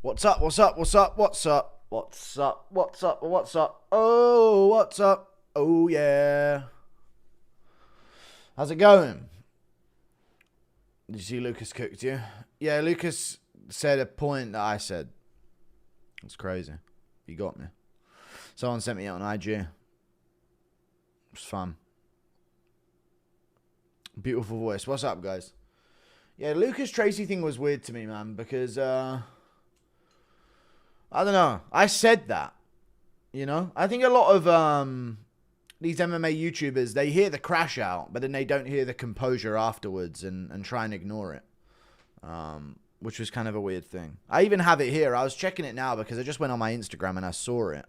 What's up? What's up? What's up? What's up? What's up? What's up? What's up? Oh, what's up? Oh, yeah. How's it going? Did you see Lucas cooked you? Yeah, Lucas said a point that I said. It's crazy. He got me. Someone sent me it on IG. It was fun. Beautiful voice. What's up, guys? Yeah, Lucas Tracy thing was weird to me, man, because, I don't know. I said that, you know? I think a lot of these MMA YouTubers, they hear the crash out, but then they don't hear the composure afterwards and try and ignore it, which was kind of a weird thing. I even have it here. I was checking it now because I just went on my Instagram and I saw it.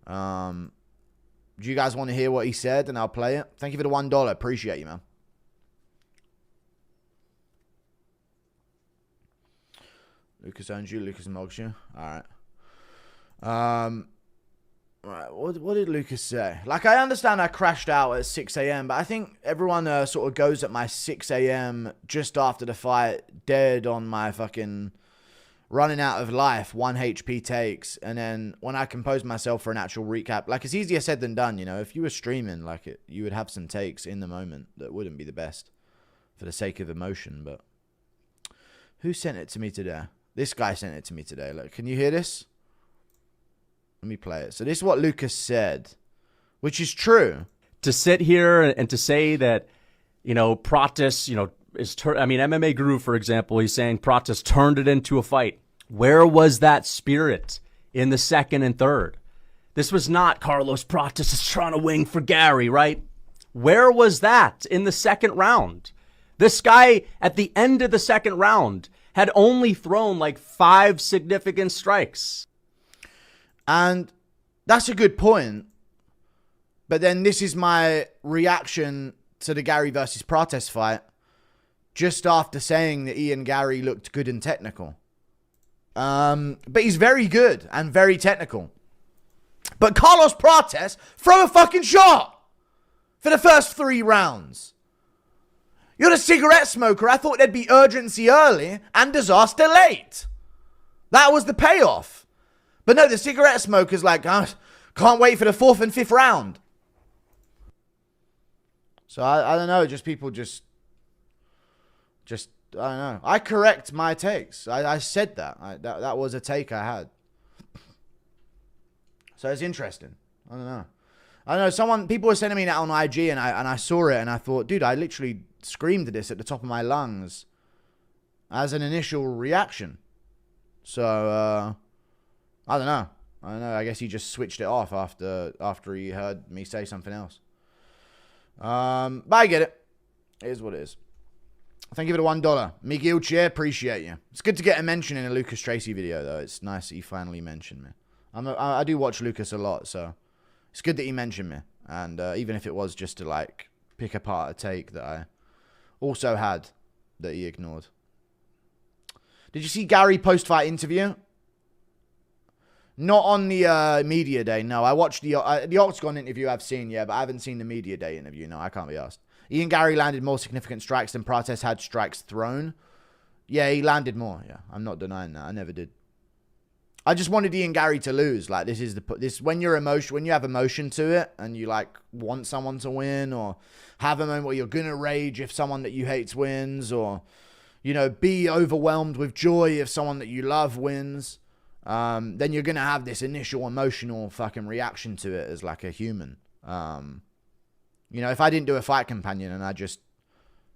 Do you guys want to hear what he said? And I'll play it. Thank you for the $1. Appreciate you, man. Lucas owns you. Lucas mugs you. All right. Right. What did Lucas say? Like, I understand I crashed out at 6 a.m., but I think everyone sort of goes at my 6 a.m. just after the fight, dead on my fucking running out of life, 1 HP takes, and then when I compose myself for an actual recap, like, it's easier said than done, you know? If you were streaming, like, you would have some takes in the moment that wouldn't be the best for the sake of emotion, but who sent it to me today? This guy sent it to me today. Look, can you hear this? Let me play it. So this is what Lucas said, which is true. To sit here and to say that, you know, Prates, you know, MMA Guru, for example, he's saying Prates turned it into a fight. Where was that spirit in the second and third? This was not Carlos Prates is trying to wing for Garry, right? Where was that in the second round? This guy, at the end of the second round, had only thrown like 5 significant strikes. And that's a good point. But then this is my reaction to the Garry versus Prates fight just after saying that Ian Garry looked good and technical. But he's very good and very technical. But Carlos Prates, throw a fucking shot for the first 3 rounds. You're the cigarette smoker. I thought there'd be urgency early and disaster late. That was the payoff. But no, the cigarette smoker's like, oh, can't wait for the 4th and 5th round. So I don't know, just people just, I don't know. I correct my takes. I said that. That was a take I had. So it's interesting. I don't know. People were sending me that on IG and I saw it and I thought, dude, I literally screamed this at the top of my lungs as an initial reaction. So, I don't know. I guess he just switched it off after he heard me say something else. But I get it. It is what it is. Thank you for the $1. Miguel Che, appreciate you. It's good to get a mention in a Lucas Tracy video, though. It's nice that he finally mentioned me. I do watch Lucas a lot, so it's good that he mentioned me. And even if it was just to, like, pick apart a take that I also had that he ignored. Did you see Garry post-fight interview? Not on the media day, no. I watched the Octagon interview I've seen, yeah, but I haven't seen the media day interview. No, I can't be asked. Ian Garry landed more significant strikes than Prates had strikes thrown. Yeah, he landed more, yeah. I'm not denying that. I never did. I just wanted Ian Garry to lose. Like, when you have emotion to it and you, like, want someone to win or have a moment where you're going to rage if someone that you hate wins or, you know, be overwhelmed with joy if someone that you love wins. Then you're going to have this initial emotional fucking reaction to it as like a human. You know, if I didn't do a fight companion and I just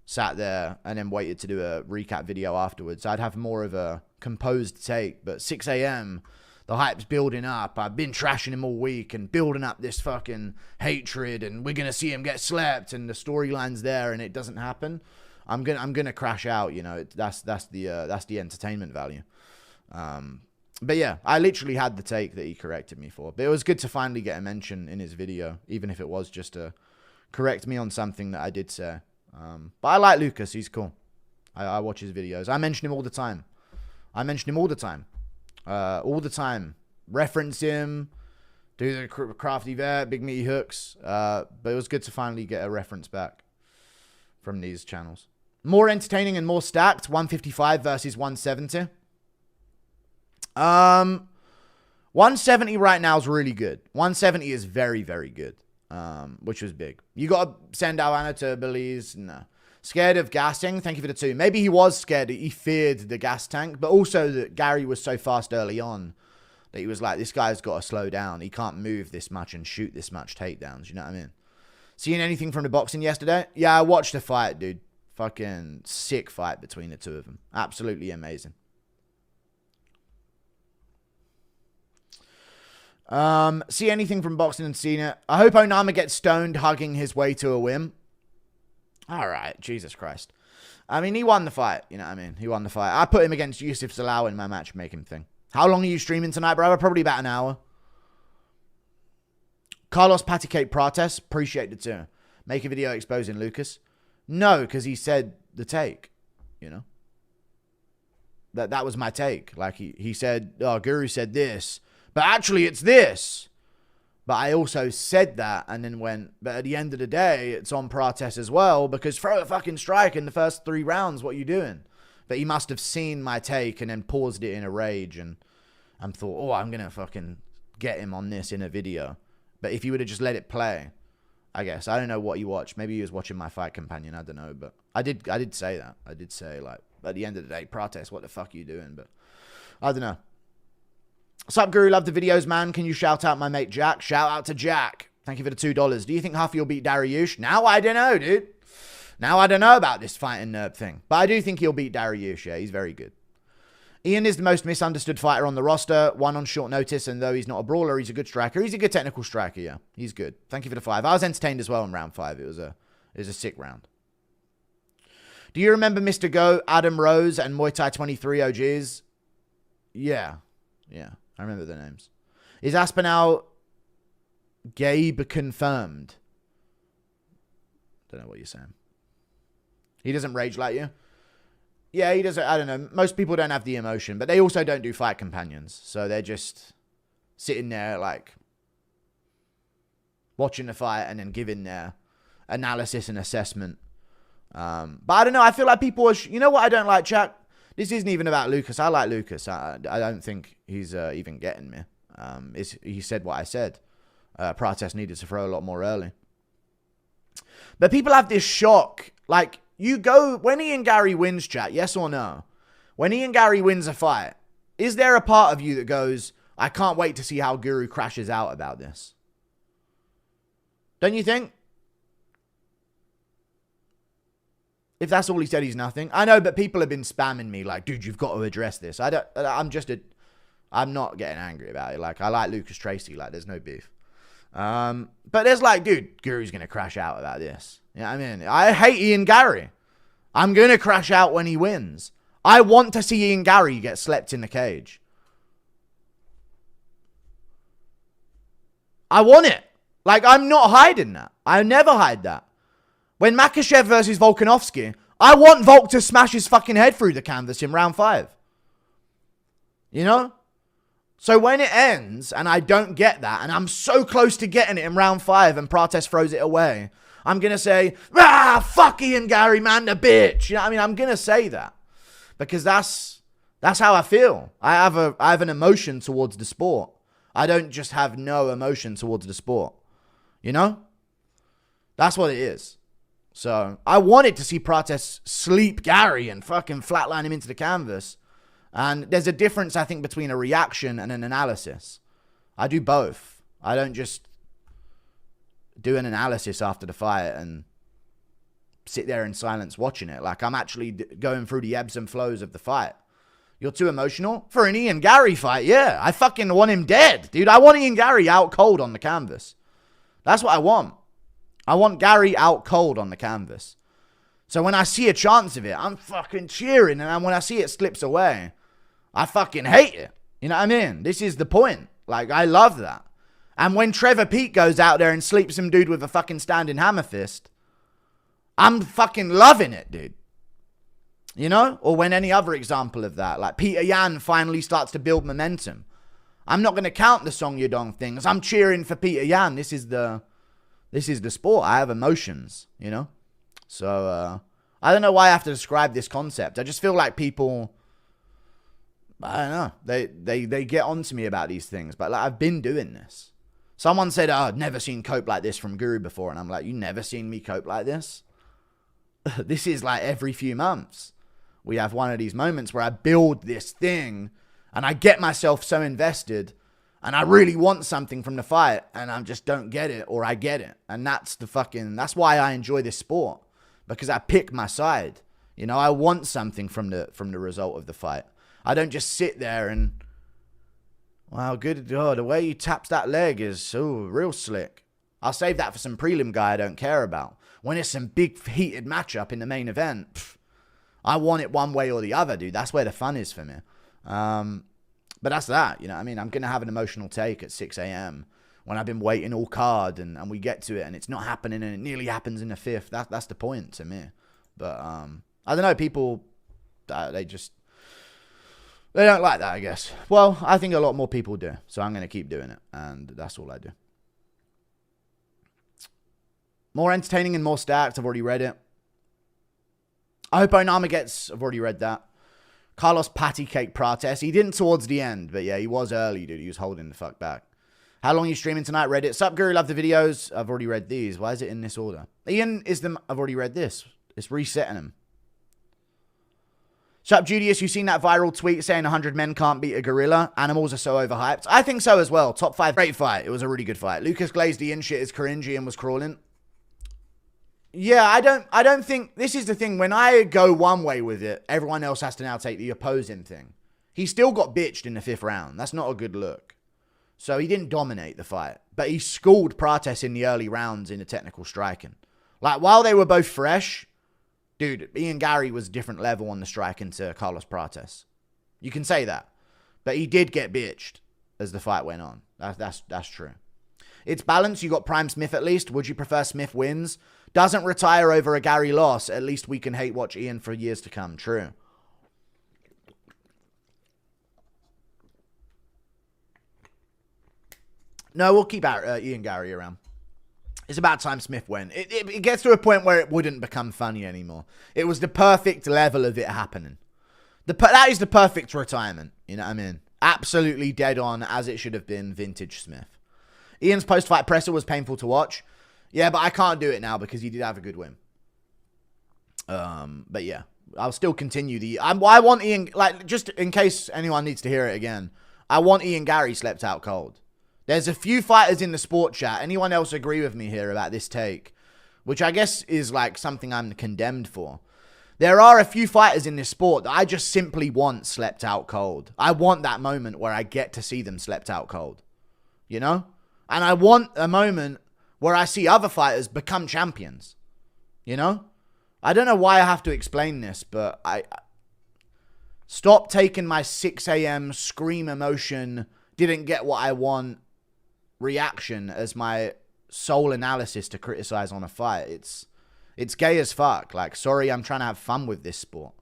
sat there and then waited to do a recap video afterwards, I'd have more of a composed take. But 6 a.m., the hype's building up. I've been trashing him all week and building up this fucking hatred and we're going to see him get slept and the storyline's there and it doesn't happen. I'm going to crash out, you know. That's the entertainment value. But yeah, I literally had the take that he corrected me for. But it was good to finally get a mention in his video, even if it was just to correct me on something that I did say. But I like Lucas. He's cool. I watch his videos. I mention him all the time. All the time. Reference him. Do the crafty vet, big meaty hooks. But it was good to finally get a reference back from these channels. More entertaining and more stacked. 155 versus 170. 170 right now is really good. 170 is very, very good, which was big. You got to send Awana to Belize? No. Scared of gassing? Thank you for the 2. Maybe he was scared. He feared the gas tank, but also that Garry was so fast early on that he was like, this guy's got to slow down. He can't move this much and shoot this much takedowns. You know what I mean? Seeing anything from the boxing yesterday? Yeah, I watched the fight, dude. Fucking sick fight between the two of them. Absolutely amazing. See anything from boxing and Cena? I hope Onama gets stoned hugging his way to a win. All right, Jesus Christ. I mean, he won the fight. You know what I mean? He won the fight. I put him against Yusuf Salau in my matchmaking thing. How long are you streaming tonight, brother? Probably about an hour. Carlos Paticate Prates. Appreciate the 2. Make a video exposing Lucas. No, because he said the take. You know? That was my take. Like, he said, oh, Guru said this. But actually, it's this. But I also said that and then went, but at the end of the day, it's on Prates as well, because throw a fucking strike in the first 3 rounds. What are you doing? But he must have seen my take and then paused it in a rage and thought, oh, I'm going to fucking get him on this in a video. But if he would have just let it play, I guess. I don't know what he watched. Maybe he was watching my fight companion. I don't know. But I did say that. I did say, like, at the end of the day, Prates, what the fuck are you doing? But I don't know. Sup, Guru? Love the videos, man. Can you shout out my mate Jack? Shout out to Jack. Thank you for the $2. Do you think Huffy will beat Dariush? Now I don't know, dude. Now I don't know about this fighting nerd thing. But I do think he'll beat Dariush. Yeah, he's very good. Ian is the most misunderstood fighter on the roster. One on short notice, and though he's not a brawler, he's a good striker. He's a good technical striker, yeah. He's good. Thank you for the 5. I was entertained as well in round 5. It was a sick round. Do you remember Mr. Go, Adam Rose, and Muay Thai 23 OGs? Yeah. Yeah. I remember the names. Is Aspinall Gabe confirmed? Don't know what you're saying. He doesn't rage like you? Yeah, he doesn't. I don't know. Most people don't have the emotion, but they also don't do fight companions. So they're just sitting there like watching the fight and then giving their analysis and assessment. But I don't know. I feel like people are... You know what I don't like, chat? This isn't even about Lucas. I like Lucas. I don't think he's even getting me. He said what I said. Prates needed to throw a lot more early. But people have this shock. Like, you go... When Ian Garry wins, chat, yes or no? When Ian Garry wins a fight, is there a part of you that goes, I can't wait to see how Guru crashes out about this? Don't you think? If that's all he said, he's nothing. I know, but people have been spamming me like, dude, you've got to address this. I'm not getting angry about it. Like, I like Lucas Tracy. Like, there's no beef. But there's like, dude, Guru's going to crash out about this. You know what I mean? I hate Ian Garry. I'm going to crash out when he wins. I want to see Ian Garry get slept in the cage. I want it. Like, I'm not hiding that. I never hide that. When Makhachev versus Volkanovski, I want Volk to smash his fucking head through the canvas in round 5. You know? So when it ends, and I don't get that, and I'm so close to getting it in round 5, and Prates throws it away, I'm going to say, fuck Ian Garry, man, the bitch. You know what I mean? I'm going to say that. Because that's how I feel. I have an emotion towards the sport. I don't just have no emotion towards the sport. You know? That's what it is. So, I wanted to see Prates sleep Garry and fucking flatline him into the canvas. And there's a difference, I think, between a reaction and an analysis. I do both. I don't just do an analysis after the fight and sit there in silence watching it. Like, I'm actually going through the ebbs and flows of the fight. You're too emotional? For an Ian Garry fight, yeah. I fucking want him dead. Dude, I want Ian Garry out cold on the canvas. That's what I want. I want Garry out cold on the canvas. So when I see a chance of it, I'm fucking cheering. And when I see it slips away, I fucking hate it. You know what I mean? This is the point. Like, I love that. And when Trevor Peake goes out there and sleeps some dude with a fucking standing hammer fist, I'm fucking loving it, dude. You know? Or when any other example of that, like Peter Yan finally starts to build momentum. I'm not going to count the Song Yudong things. I'm cheering for Peter Yan. This is the sport. I have emotions, you know? So, I don't know why I have to describe this concept. I just feel like people... I don't know. They get on to me about these things, but like I've been doing this. Someone said, "Oh, I've never seen cope like this from Guru before," and I'm like, "You never seen me cope like this?" This is like every few months we have one of these moments where I build this thing, and I get myself so invested, and I really want something from the fight, and I just don't get it, or I get it, and that's why I enjoy this sport, because I pick my side. You know, I want something from the result of the fight. I don't just sit there and, wow, good. Oh, the way he taps that leg is real slick. I'll save that for some prelim guy I don't care about. When it's some big heated matchup in the main event, I want it one way or the other, dude. That's where the fun is for me. But that's that, you know what I mean? I'm going to have an emotional take at 6 a.m. when I've been waiting all card and we get to it and it's not happening and it nearly happens in the fifth. That's the point to me. But I don't know, people, they don't like that, I guess. Well, I think a lot more people do. So I'm going to keep doing it. And that's all I do. More entertaining and more stacked. I've already read it. I hope Onama gets... I've already read that. Carlos Patty Cake Prates. He didn't towards the end. But yeah, he was early, dude. He was holding the fuck back. How long are you streaming tonight? Reddit. Sup, Guru? Love the videos. I've already read these. Why is it in this order? Ian is the... I've already read this. It's resetting them. Sup, Judius, you seen that viral tweet saying 100 men can't beat a gorilla? Animals are so overhyped. I think so as well. Top 5. Great fight. It was a really good fight. Lucas glazed the in shit is cringy and was crawling. Yeah, I don't think... This is the thing. When I go one way with it, everyone else has to now take the opposing thing. He still got bitched in the 5th round. That's not a good look. So he didn't dominate the fight. But he schooled Prates in the early rounds in the technical striking. Like, while they were both fresh... Dude, Ian Garry was a different level on the striking to Carlos Prates. You can say that. But he did get bitched as the fight went on. That's true. It's balanced. You got Prime Smith at least. Would you prefer Smith wins? Doesn't retire over a Garry loss. At least we can hate watch Ian for years to come. True. No, we'll keep Ian Garry around. It's about time Smith went. It gets to a point where it wouldn't become funny anymore. It was the perfect level of it happening. That is the perfect retirement. You know what I mean? Absolutely dead on, as it should have been, vintage Smith. Ian's post-fight presser was painful to watch. Yeah, but I can't do it now because he did have a good win. But yeah, I'll still continue I want Ian, like, just in case anyone needs to hear it again, I want Ian Garry slept out cold. There's a few fighters in the sport chat. Anyone else agree with me here about this take? Which I guess is like something I'm condemned for. There are a few fighters in this sport that I just simply want slept out cold. I want that moment where I get to see them slept out cold. You know? And I want a moment where I see other fighters become champions. You know? I don't know why I have to explain this, but I stop taking my 6 a.m. scream emotion, didn't get what I want reaction as my sole analysis to criticize on a fight. It's gay as fuck. Like, sorry, I'm trying to have fun with this sport.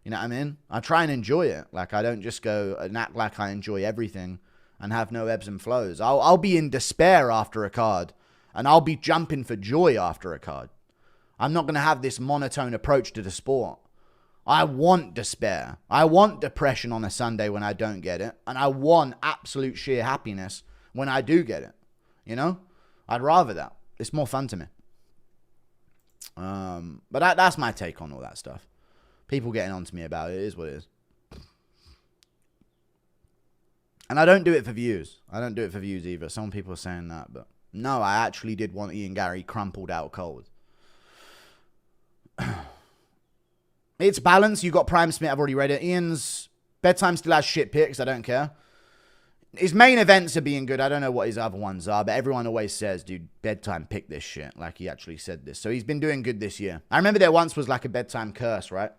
You know what I mean? I try and enjoy it. Like, I don't just go and act like I enjoy everything and have no ebbs and flows. I'll be in despair after a card, and I'll be jumping for joy after a card. I'm not going to have this monotone approach to the sport. I want despair. I want depression on a Sunday when I don't get it, and I want absolute sheer happiness when I do get it. You know? I'd rather that. It's more fun to me. But that's my take on all that stuff. People getting on to me about it is what it is. And I don't do it for views. I don't do it for views either. Some people are saying that, but no, I actually did want Ian Garry crumpled out cold. It's balanced. You got Prime Smith. I've already read it. Ian's bedtime still has shit picks. I don't care. His main events are being good. I don't know what his other ones are, but everyone always says, dude, bedtime pick this shit. Like, he actually said this. So he's been doing good this year. I remember there once was like a bedtime curse, right?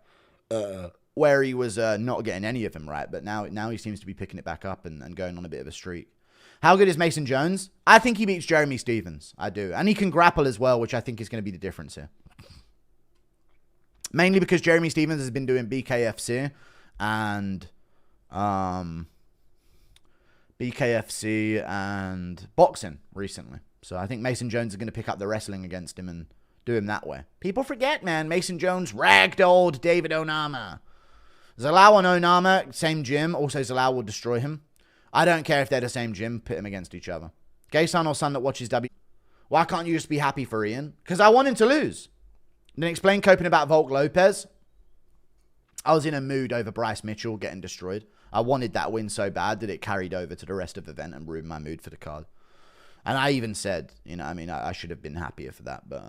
Where he was not getting any of them right. But now he seems to be picking it back up and going on a bit of a streak. How good is Mason Jones? I think he beats Jeremy Stephens. I do. And he can grapple as well, which I think is going to be the difference here. Mainly because Jeremy Stephens has been doing BKFC and boxing recently. So I think Mason Jones is going to pick up the wrestling against him and do him that way. People forget, man. Mason Jones ragdolled David Onama. Zalal and Onama, same gym. Also, Zalal will destroy him. I don't care if they're the same gym. Pit them against each other. Gay son or son that watches W. Why can't you just be happy for Ian? Because I want him to lose. Then explain coping about Volk Lopez. I was in a mood over Bryce Mitchell getting destroyed. I wanted that win so bad that it carried over to the rest of the event and ruined my mood for the card. And I even said, you know, I mean, I should have been happier for that, but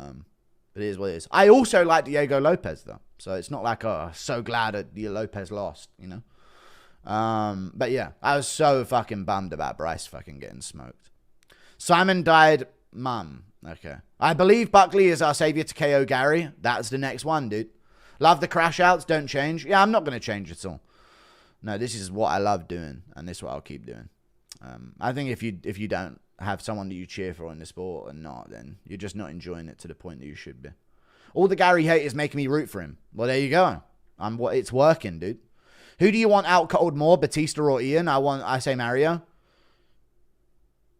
it is what it is. I also like Diego Lopez, though. So it's not like, oh, so glad that Lopez lost, you know. But yeah, I was so fucking bummed about Bryce fucking getting smoked. Simon died, mum. Okay. I believe Buckley is our savior to KO Gary. That's the next one, dude. Love the crash outs, don't change. Yeah, I'm not going to change at all. No, this is what I love doing, and this is what I'll keep doing. I think if you don't have someone that you cheer for in the sport and not, then you're just not enjoying it to the point that you should be. All the Gary hate is making me root for him. Well, there you go. It's working, dude. Who do you want out cold more, Batista or Ian? I say Mario.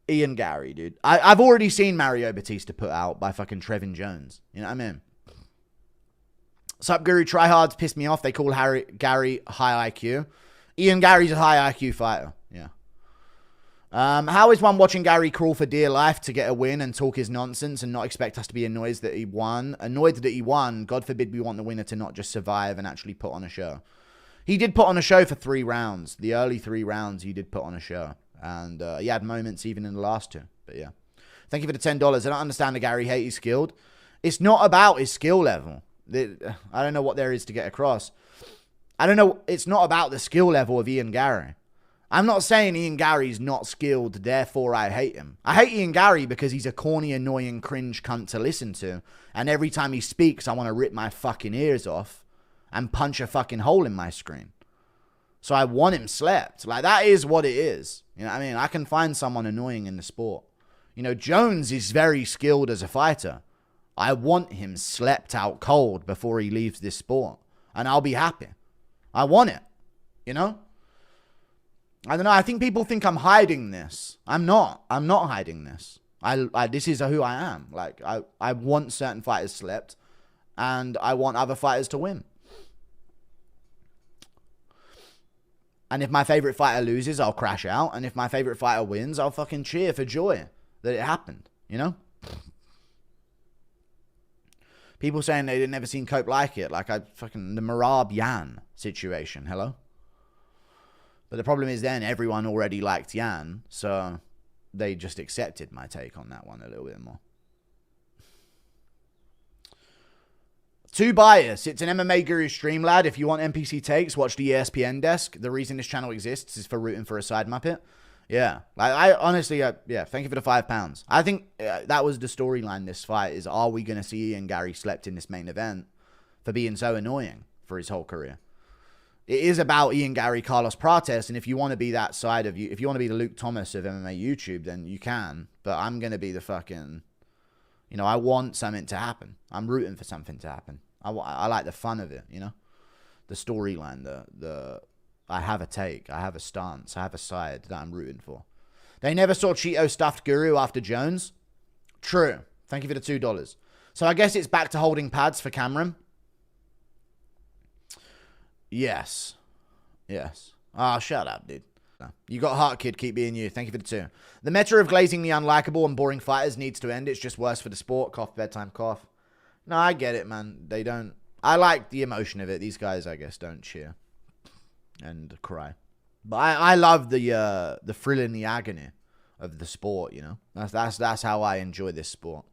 Ian Garry, dude. I've already seen Mario Batista put out by fucking Trevin Jones. You know what I mean? Sup, Guru tryhards piss me off. They call Gary high IQ. Ian Garry's a high IQ fighter. Yeah. How is one watching Gary crawl for dear life to get a win and talk his nonsense and not expect us to be annoyed that he won? Annoyed that he won. God forbid we want the winner to not just survive and actually put on a show. He did put on a show for 3 rounds. The early 3 rounds, he did put on a show. And he had moments even in the last 2. But yeah. Thank you for the $10. I don't understand the Gary hate. He's skilled. It's not about his skill level. I don't know what there is to get across. I don't know. It's not about the skill level of Ian Garry. I'm not saying Ian Garry's not skilled, therefore I hate him. I hate Ian Garry because he's a corny, annoying, cringe cunt to listen to. And every time he speaks, I want to rip my fucking ears off and punch a fucking hole in my screen. So I want him slept. Like, that is what it is. You know what I mean? I can find someone annoying in the sport. You know, Jones is very skilled as a fighter. I want him slept out cold before he leaves this sport. And I'll be happy. I want it. You know? I don't know. I think people think I'm hiding this. I'm not. I'm not hiding this. This is who I am. Like, I want certain fighters slept. And I want other fighters to win. And if my favorite fighter loses, I'll crash out. And if my favorite fighter wins, I'll fucking cheer for joy that it happened. You know? People saying they'd never seen Cope like it. Like the Marab Yan situation. Hello? But the problem is then everyone already liked Yan. So they just accepted my take on that one a little bit more. Too biased. It's an MMA Guru stream, lad. If you want NPC takes, watch the ESPN desk. The reason this channel exists is for rooting for a side muppet. Yeah. Like, I honestly, yeah, thank you for the £5. I think that was the storyline this fight is, are we going to see Ian Garry slept in this main event for being so annoying for his whole career? It is about Ian Garry, Carlos Prates, and if you want to be that side of you, if you want to be the Luke Thomas of MMA YouTube, then you can. But I'm going to be the fucking, you know, I want something to happen. I'm rooting for something to happen. I like the fun of it, you know? The storyline, I have a take, I have a stance, I have a side that I'm rooting for. They never saw Cheeto stuffed Guru after Jones. True. Thank you for the $2. So I guess it's back to holding pads for Cameron. Yes. Yes. Ah, shut up, dude. You got heart, kid. Keep being you. Thank you for the 2. The meta of glazing the unlikable and boring fighters needs to end. It's just worse for the sport. Cough, bedtime, cough. No, I get it, man. They don't. I like the emotion of it. These guys, I guess, don't cheer and cry. But I love the thrill and the agony of the sport. You know, that's how I enjoy this sport.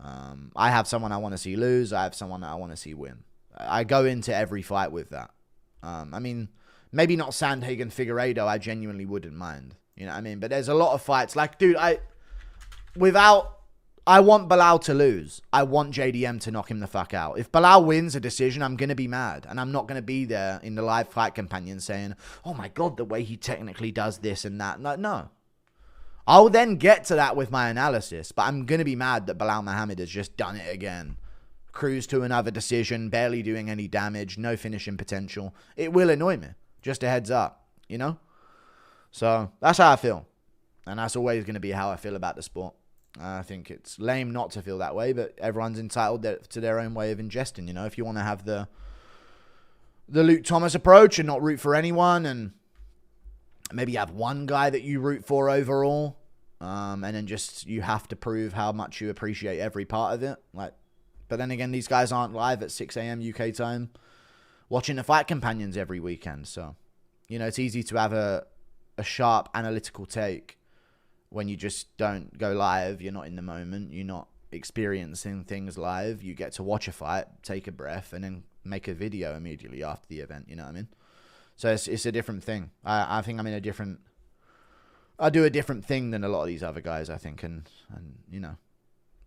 I have someone I want to see lose. I have someone that I want to see win. I go into every fight with that. I mean, maybe not Sandhagen Figueiredo. I genuinely wouldn't mind. You know what I mean? But there's a lot of fights. Like, dude, I want Bilal to lose. I want JDM to knock him the fuck out. If Bilal wins a decision, I'm going to be mad. And I'm not going to be there in the live fight companion saying, oh my God, the way he technically does this and that. No. I'll then get to that with my analysis. But I'm going to be mad that Bilal Muhammad has just done it again. Cruise to another decision, barely doing any damage, no finishing potential. It will annoy me. Just a heads up, you know? So that's how I feel. And that's always going to be how I feel about the sport. I think it's lame not to feel that way, but everyone's entitled to their own way of ingesting, you know? If you want to have the the Luke Thomas approach and not root for anyone, and maybe you have one guy that you root for overall, and then just you have to prove how much you appreciate every part of it. Like, but then again, these guys aren't live at 6 a.m. UK time watching the Fight Companions every weekend, so you know it's easy to have a sharp analytical take when you just don't go live. You're not in the moment. You're not experiencing things live. You get to watch a fight, take a breath, and then make a video immediately after the event. You know what I mean? So it's a different thing. I think I'm in a different... I do a different thing than a lot of these other guys, I think. And you know,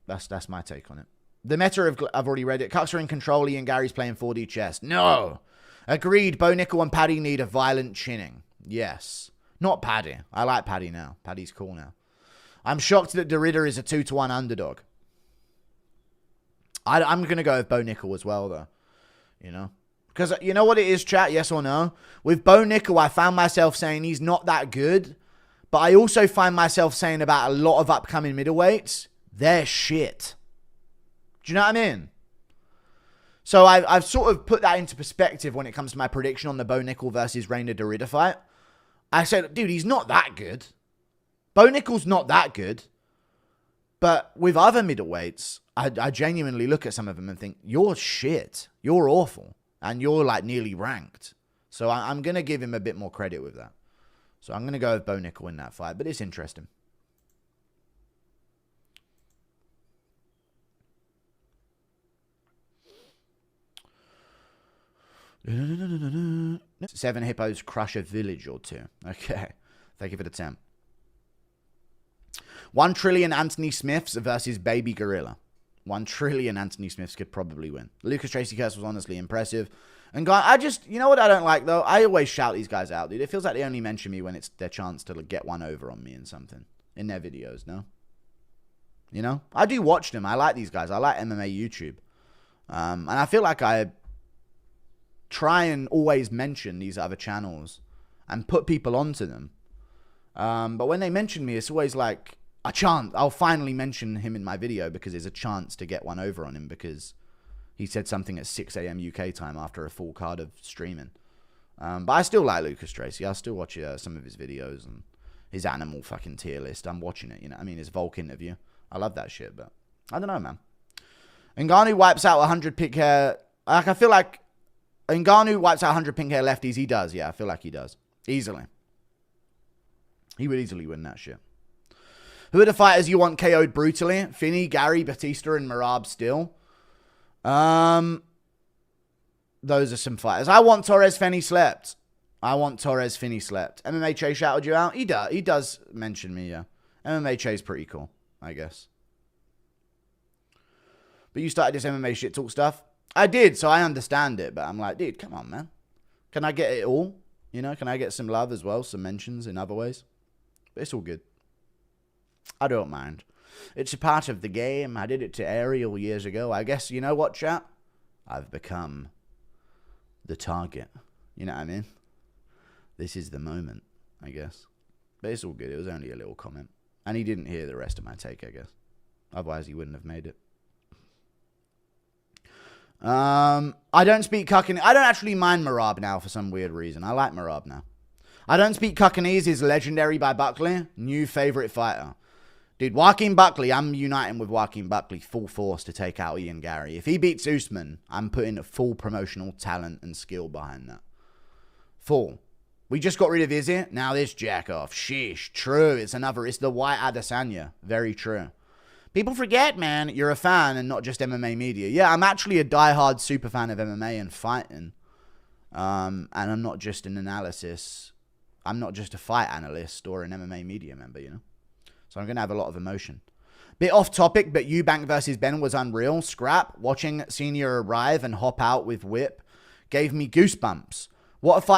that's my take on it. The meta of... I've already read it. Cucks are in control. Ian Garry's playing 4D chess. No! Agreed. Bo Nickel and Paddy need a violent chinning. Yes. Not Paddy. I like Paddy now. Paddy's cool now. I'm shocked that Derrida is a 2-1 underdog. I'm going to go with Bo Nickel as well, though. You know? Because you know what it is, chat? Yes or no? With Bo Nickel, I found myself saying he's not that good. But I also find myself saying about a lot of upcoming middleweights, they're shit. Do you know what I mean? So I've sort of put that into perspective when it comes to my prediction on the Bo Nickel versus Reina Derrida fight. I said, dude, he's not that good. Bo Nickel's not that good. But with other middleweights, I genuinely look at some of them and think, you're shit. You're awful. And you're like nearly ranked. So I'm going to give him a bit more credit with that. So I'm going to go with Bo Nickel in that fight. But it's interesting. Seven hippos crush a village or two. Okay. Thank you for the 10. 1 trillion Anthony Smiths versus Baby Gorilla. 1 trillion Anthony Smiths could probably win. Lucas Tracy Curse was honestly impressive. And guy, you know what I don't like though? I always shout these guys out, dude. It feels like they only mention me when it's their chance to get one over on me and something in their videos, no? You know? I do watch them. I like these guys. I like MMA YouTube. And I feel like I try and always mention these other channels and put people onto them. But when they mention me, it's always like a chance. I'll finally mention him in my video because there's a chance to get one over on him because he said something at 6 a.m. UK time after a full card of streaming. But I still like Lucas Tracy. I still watch some of his videos and his animal fucking tier list. I'm watching it, you know. I mean, his Volk interview. I love that shit, but I don't know, man. Ngannou wipes out 100 pink hair. Like, I feel like Ngannou wipes out 100 pink hair lefties. He does, yeah. I feel like he does. Easily. He would easily win that shit. Who are the fighters you want KO'd brutally? Finney, Garry, Batista, and Merab still. Those are some fighters. I want Torres Finney slept. MMA Che shouted you out. He does mention me, yeah. MMA Che's pretty cool, I guess. But you started this MMA shit talk stuff. I did, so I understand it. But I'm like, dude, come on, man. Can I get it all? You know, can I get some love as well? Some mentions in other ways? But it's all good. I don't mind. It's a part of the game. I did it to Ariel years ago. I guess, you know what, chat? I've become the target. You know what I mean? This is the moment, I guess. But it's all good. It was only a little comment. And he didn't hear the rest of my take, I guess. Otherwise, he wouldn't have made it. I don't speak Cuckanese. I don't actually mind Merab now for some weird reason. I like Merab now. I don't speak Cuckanese is legendary by Buckley. New favorite fighter. Dude, Joaquin Buckley, I'm uniting with Joaquin Buckley full force to take out Ian Garry. If he beats Usman, I'm putting a full promotional talent and skill behind that. Full. We just got rid of Izzy. Now this jack off. Sheesh. True. It's the white Adesanya. Very true. People forget, man, you're a fan and not just MMA media. Yeah, I'm actually a diehard super fan of MMA and fighting. And I'm not just an analysis. I'm not just a fight analyst or an MMA media member, you know. So I'm going to have a lot of emotion. Bit off topic, but Eubank versus Ben was unreal. Scrap. Watching Senior arrive and hop out with whip gave me goosebumps. What a fight.